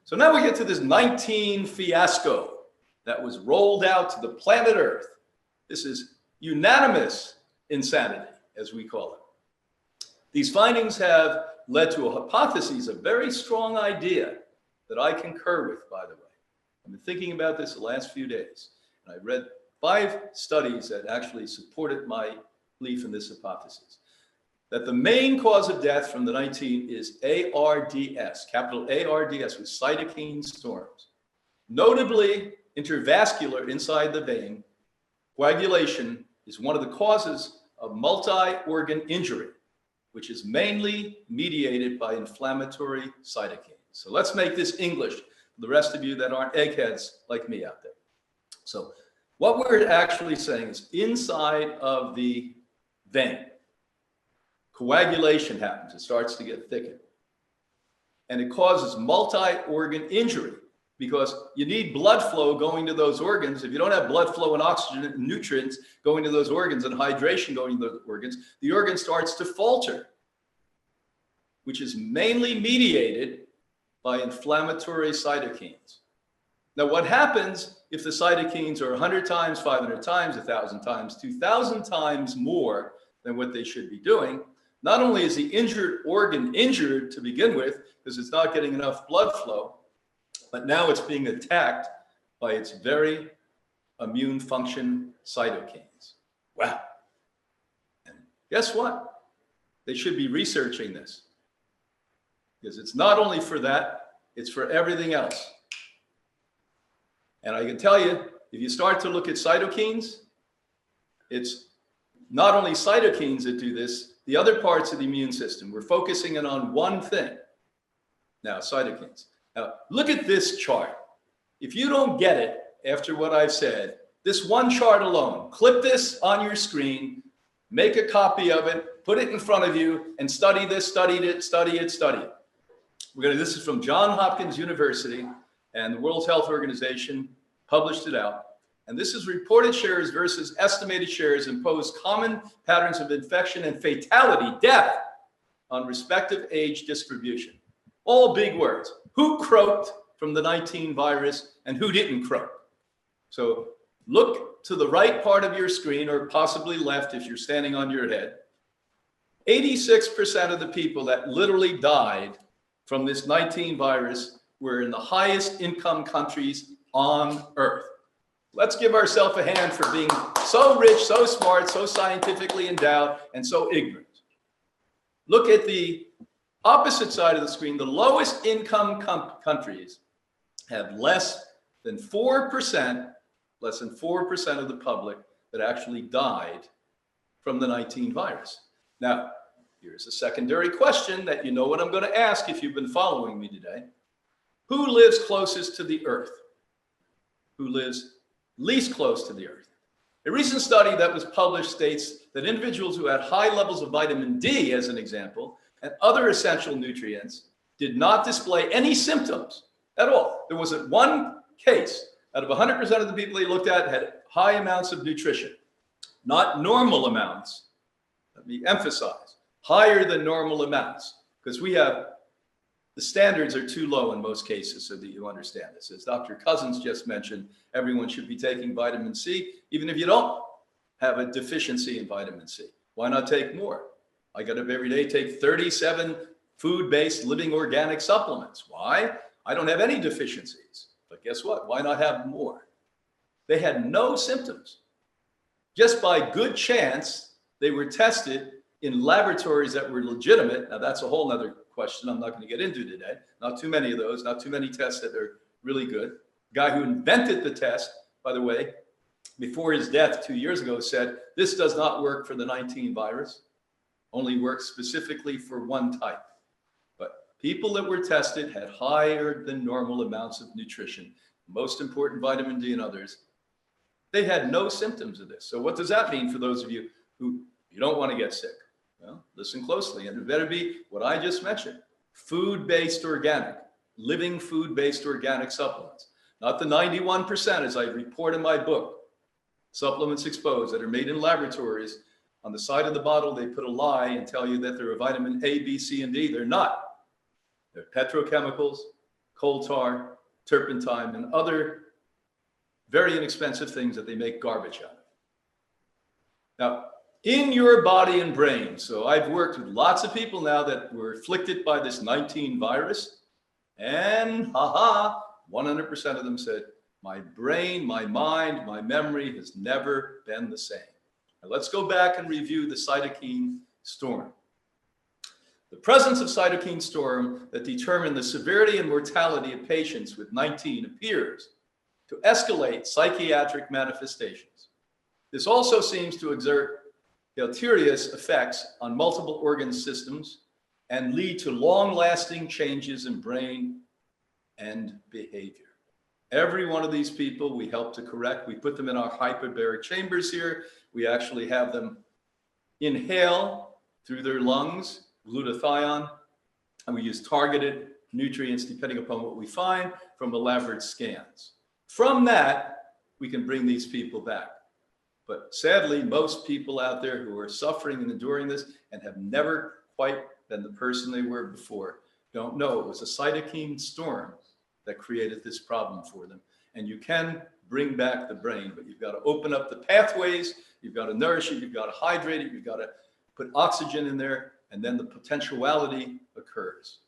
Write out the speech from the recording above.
So now we get to this 19 fiasco that was rolled out to the planet Earth. This is unanimous insanity, as we call it. These findings have led to a hypothesis, a very strong idea that I concur with, by the way. I've been thinking about this the last few days, and I read 5 studies that actually supported my belief in this hypothesis. That the main cause of death from the 19 is ARDS, capital ARDS, with cytokine storms. Notably, intravascular inside the vein, coagulation is one of the causes of multi-organ injury, which is mainly mediated by inflammatory cytokines. So let's make this English for the rest of you that aren't eggheads like me out there. So what we're actually saying is inside of the vein, coagulation happens. It starts to get thickened. And it causes multi-organ injury because you need blood flow going to those organs. If you don't have blood flow and oxygen and nutrients going to those organs and hydration going to those organs, the organ starts to falter, which is mainly mediated by inflammatory cytokines. Now, what happens if the cytokines are 100 times, 500 times, 1,000 times, 2,000 times more than what they should be doing? Not only is the injured organ injured to begin with, because it's not getting enough blood flow, but now it's being attacked by its very immune function cytokines. Wow. And guess what? They should be researching this, because it's not only for that, it's for everything else. And I can tell you, if you start to look at cytokines, it's not only cytokines that do this, the other parts of the immune system. We're focusing in on one thing. Now, cytokines. Now, look at this chart. If you don't get it after what I've said, this one chart alone, clip this on your screen, make a copy of it, put it in front of you, and study this, study it. This is from Johns Hopkins University, and the World Health Organization published it out. And this is reported shares versus estimated shares imposed common patterns of infection and fatality, death, on respective age distribution. All big words. Who croaked from the 19 virus and who didn't croak? So look to the right part of your screen, or possibly left if you're standing on your head. 86% of the people that literally died from this 19 virus were in the highest income countries on Earth. Let's give ourselves a hand for being so rich, so smart, so scientifically endowed, and so ignorant. Look at the opposite side of the screen. The lowest income countries have less than 4% of the public that actually died from the 19 virus. Now, here's a secondary question that you know what I'm going to ask if you've been following me today. Who lives closest to the Earth? Who lives least close to the Earth? A recent study that was published states that individuals who had high levels of vitamin D, as an example, and other essential nutrients did not display any symptoms at all. There wasn't one case out of 100% of the people they looked at had high amounts of nutrition, not normal amounts. Let me emphasize, higher than normal amounts, because the standards are too low in most cases, so that you understand this. As Dr. Cousins just mentioned, everyone should be taking vitamin C, even if you don't have a deficiency in vitamin C. Why not take more? I get up every day, take 37 food-based living organic supplements. Why? I don't have any deficiencies. But guess what? Why not have more? They had no symptoms. Just by good chance, they were tested in laboratories that were legitimate. Now, that's a whole other question I'm not going to get into today. Not too many of those, not too many tests that are really good. The guy who invented the test, by the way, before his death 2 years ago, said, this does not work for the 19 virus, only works specifically for one type. But people that were tested had higher than normal amounts of nutrition, most important vitamin D and others. They had no symptoms of this. So what does that mean for those of you who you don't want to get sick? Well, listen closely, and it better be what I just mentioned, food-based organic, living food-based organic supplements, not the 91%, as I report in my book, Supplements Exposed, that are made in laboratories. On the side of the bottle, they put a lie and tell you that they're a vitamin A, B, C, and D. They're not. They're petrochemicals. coal tar, turpentine, and other very inexpensive things that they make garbage out of. Now, in your body and brain, so I've worked with lots of people now that were afflicted by this 19 virus, and 100% of them said, my brain, my mind, my memory has never been the same. Now let's go back and review the cytokine storm. The presence of cytokine storm that determine the severity and mortality of patients with 19 appears to escalate psychiatric manifestations. This also seems to exert deleterious effects on multiple organ systems and lead to long-lasting changes in brain and behavior. Every one of these people we help to correct. We put them in our hyperbaric chambers here. We actually have them inhale through their lungs glutathione, and we use targeted nutrients depending upon what we find from elaborate scans. From that, we can bring these people back. But sadly, most people out there who are suffering and enduring this and have never quite been the person they were before don't know it was a cytokine storm that created this problem for them. And you can bring back the brain, but you've got to open up the pathways, you've got to nourish it, you've got to hydrate it, you've got to put oxygen in there, and then the potentiality occurs.